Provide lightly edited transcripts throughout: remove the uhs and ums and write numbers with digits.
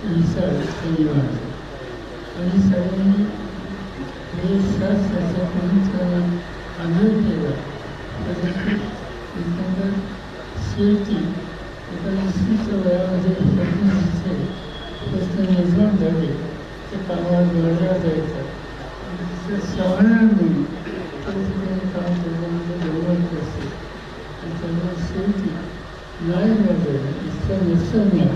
शनिवार आणि सगळ्यांनी हे शास्त्राचा आग्रह केला. एकंदर शेवटी एका विशिष्ट वयामध्ये प्रश्न निर्माण झाले ते कामाला जोडल्या जायचं. श्रावणाने काम त्याच्यामध्ये गौरव असते आणि त्यामुळे शेवटी नाही झालं इच्छा नसताना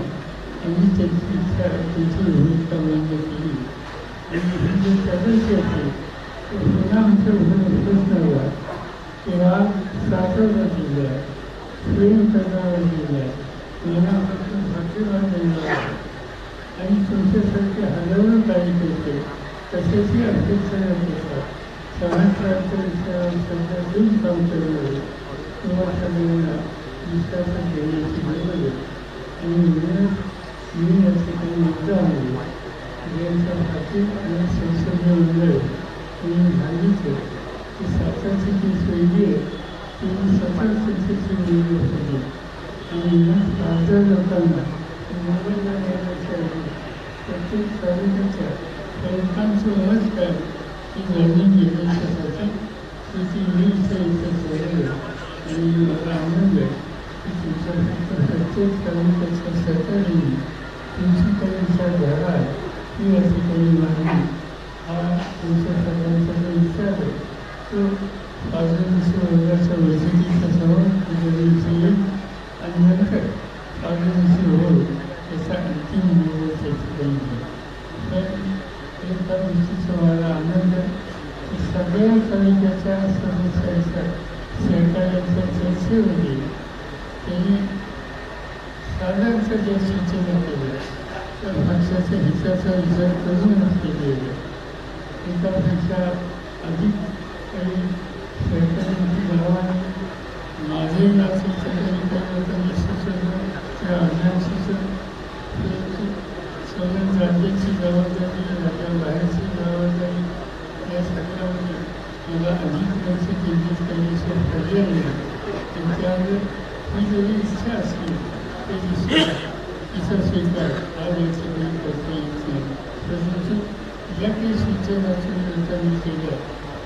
आम्ही त्याची इच्छा त्याची भूमिका मान्य केली आणि ही जे सदस्य होते ते पुन्हा आमच्या प्रश्नाला किंवा सातारा जिल्हा प्रेमकरणारा जिल्हा मनापासून भाग्यवान देणार आणि तुमच्यासारखे हजारो कार्यकर्ते तसेही अपेक्षा असतात. समाजराष्ट्र विषयावर सध्या दूर काम करणारे किंवा सगळ्यांना विश्वासात घेण्याची गरज आहे. आणि मी या ठिकाणी मुद्दा आहे यांच्या खाते आणि संसदीय मंडळ यांनी सांगितलं की सातारची जी शैली आहे ती सतत संसदेची निवडणूक होती आणि खासदार लोकांना मुंबईला येण्याच्या आधी प्रत्येक तालुक्याच्या प्रमुखांचं मत काय की लढून घेण्याच्यासाठी त्याची वीज ठेवलं आणि मला आनंद आहे की तुमच्या प्रत्येक तालुक्याच्या सरकारने तुमची काही विचार झाला ही या ठिकाणी मागणी हा तुमच्या सगळ्यांचा जो विचार आहे तो पाचव्या वर्गाच्या बैठकीच्या समोर येईल आणि नंतर पाचव्या होईल त्याचा अंतिम निर्णय त्या ठिकाणी घेईल. पण एका गोष्टीचा मला आनंद की सगळ्या तालुक्याच्या सदस्यांच्या सहकार्याच्या चर्चेमध्ये त्यांनी साधारणच्या ज्या सूचना केल्या त्या पक्षाच्या हिताचा विचार करूनच केलेला. एकापेक्षा अधिक काही सहकारी गावाने माझे नाव सुचवले काही लोकांनी सुचवलं त्या अज्ञान सुचवलं सगळ्या राज्याची जबाबदारी राज्याबाहेरची जबाबदारी या सगळ्यामध्ये मला अधिक लक्ष केंद्रित करण्याशिवाय पर्याय नाही. त्यामुळे ही जरी इच्छा असली तरी तिचा स्वीकार हा व्यक्तीने करता येत नाही. परंतु ज्या काही सूचना लोकांनी केल्या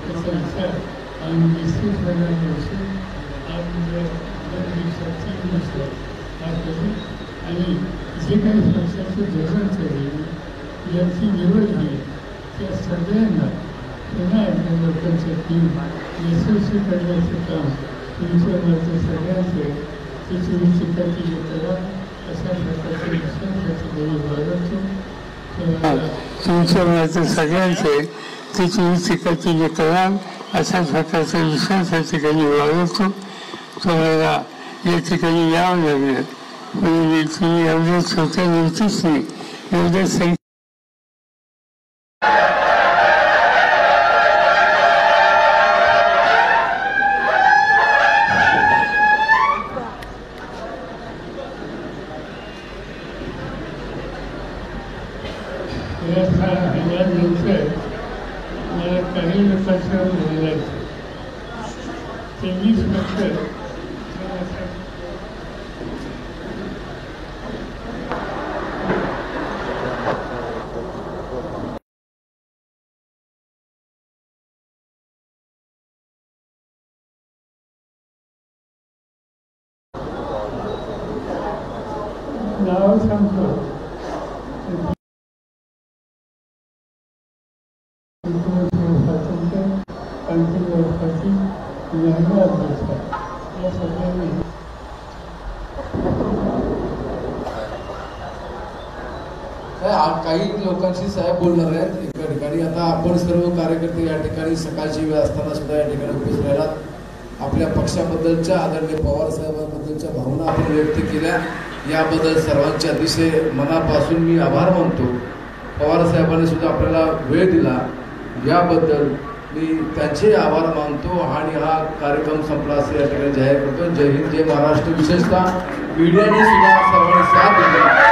त्याचा विचार आम्ही निश्चितपणाने असून आम्ही 2 दिवसात 3 दिवसात हा करू आणि जे काही पक्षाचं धोरण ठरले याची निवड घेईल त्या सगळ्यांना पुन्हा एकदा लोकांच्या टीम यशस्वी करण्याचं काम तुमच्यावरचं सगळ्यांचं ते तुम्ही चिकाटी करा अशा प्रकारचे विश्वास ठिकाणी बाळगतो. तुमच्यावरचं सगळ्यांचे ते तुम्ही चिकाटीने करा अशा प्रकारचा विश्वास या ठिकाणी बाळगतो. तुम्हाला या ठिकाणी यावं लागलं म्हणजे तुम्ही एवढ्या छोट्या नव्हतीच नाही एवढ्या संख्या मला काही लोकांसह बोलायचं 23 पक्ष नाव सांगतो. स्वातंत्र्य क्रांती व्यवस्थाची महिला अध्यक्ष या सगळ्यांनी काही लोकांशी साहेब बोलणार आहेत एका ठिकाणी. आता आपण सर्व कार्यकर्ते या ठिकाणी सकाळची वेळ असताना सुद्धा या ठिकाणी उपस्थित राहिलात. आपल्या पक्षाबद्दलच्या आदरणीय पवार साहेबांबद्दलच्या भावना आपण व्यक्त केल्या याबद्दल सर्वांचे अतिशय मनापासून मी आभार मानतो. पवार साहेबांनी सुद्धा आपल्याला वेळ दिला याबद्दल मी त्यांचे आभार मानतो आणि हा कार्यक्रम संपला असे या ठिकाणी जाहीर करतो. जय हिंद, जय महाराष्ट्र. विशेषतः मीडियाने सुद्धा सर्वांनी साथ दिला.